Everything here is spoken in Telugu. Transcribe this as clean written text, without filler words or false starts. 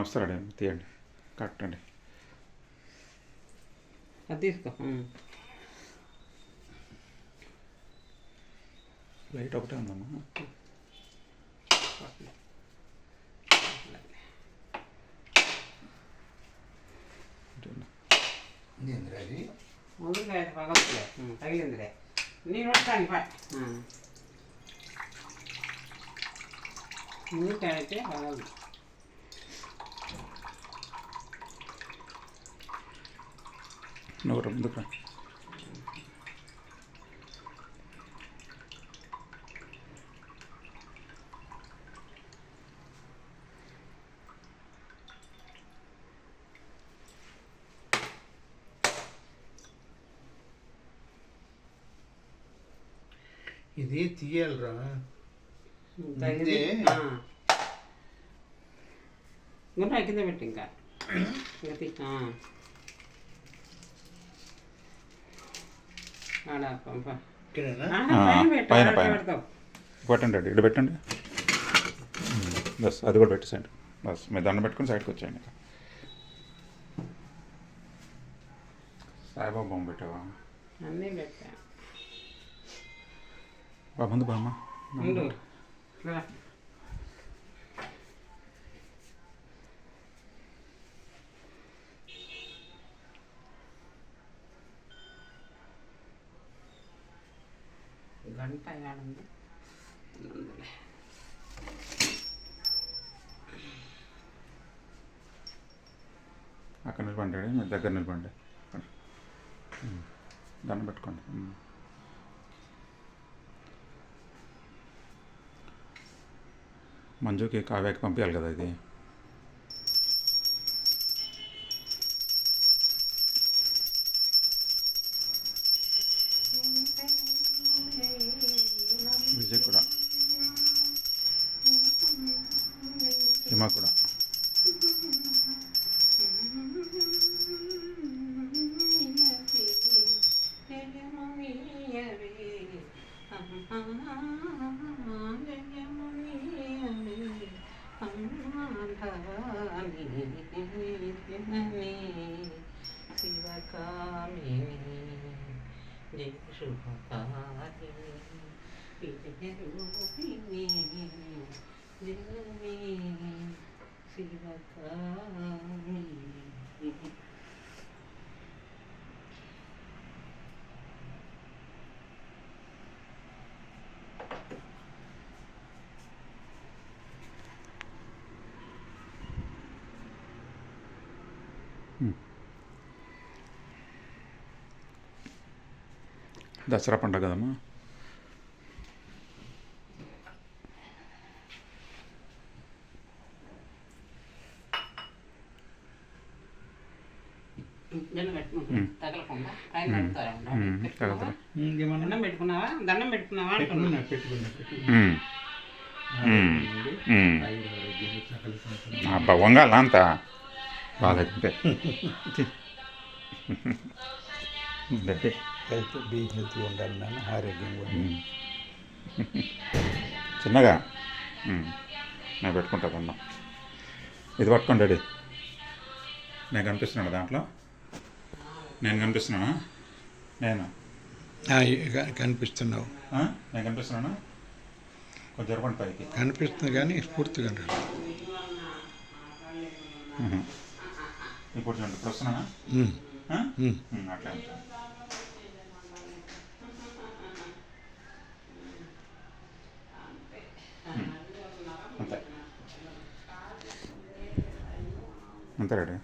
వస్తారండి, తీయండి, కరెక్ట్ అండి. అది తీసుకో. లైట్ ఒకటే ఉందమ్మా. ముందుగా పగలే తగిలిందిలే, నేను వస్తాను పై ముందుకైతే పగలదు. నువ్వు ముందుకు ఇది తీయాలరా. గుండ్రా కింద పెట్టి ఇంకా పైన పెట్టండి, ఇక్కడ పెట్టండి బస్. అది కూడా పెట్టేసండి బస్. మీరు దండం పెట్టుకుని సైడ్కి వచ్చేయండి. సాయిబాబా బొమ్మ పెట్టావా? అన్నీ పెట్టా. ముందు బామ్మ గంట ఆడండి. అక్కడ నిలబండి, మీరు దగ్గర నిలబండి, దండం పెట్టుకోండి. మంజుకి కావ్యాకి పంపించాలి కదా ఇది. విజయ్ కూడా, హిమ కూడా. శివకామిని జయ శుభకారిణి విజయరూపిణి జయమే శివకామిని. దసరా పండుగ కదమ్మా. దండం పెట్టుకున్నావా? దండం పెట్టుకున్నావా? అబ్బా వంగాల అంతా బాగా హెల్తీ ఉండాలి నాన్న, ఆరోగ్యంగా చిన్నగా. నేను పెట్టుకుంటా దండం. ఇది పట్టుకోండి డాడీ. నేను కనిపిస్తున్నాను దాంట్లో? నేను కనిపిస్తున్నానా? నేను కనిపిస్తున్నావు. నేను కనిపిస్తున్నానా? కొంచెం జరపండి పైకి. కనిపిస్తుంది కానీ స్ఫూర్తిగా ఇప్పుడు చూడండి, ఇప్పుడు వస్తున్నానా? అట్లా ఉంటాను. అంతే అంతే రెడీ.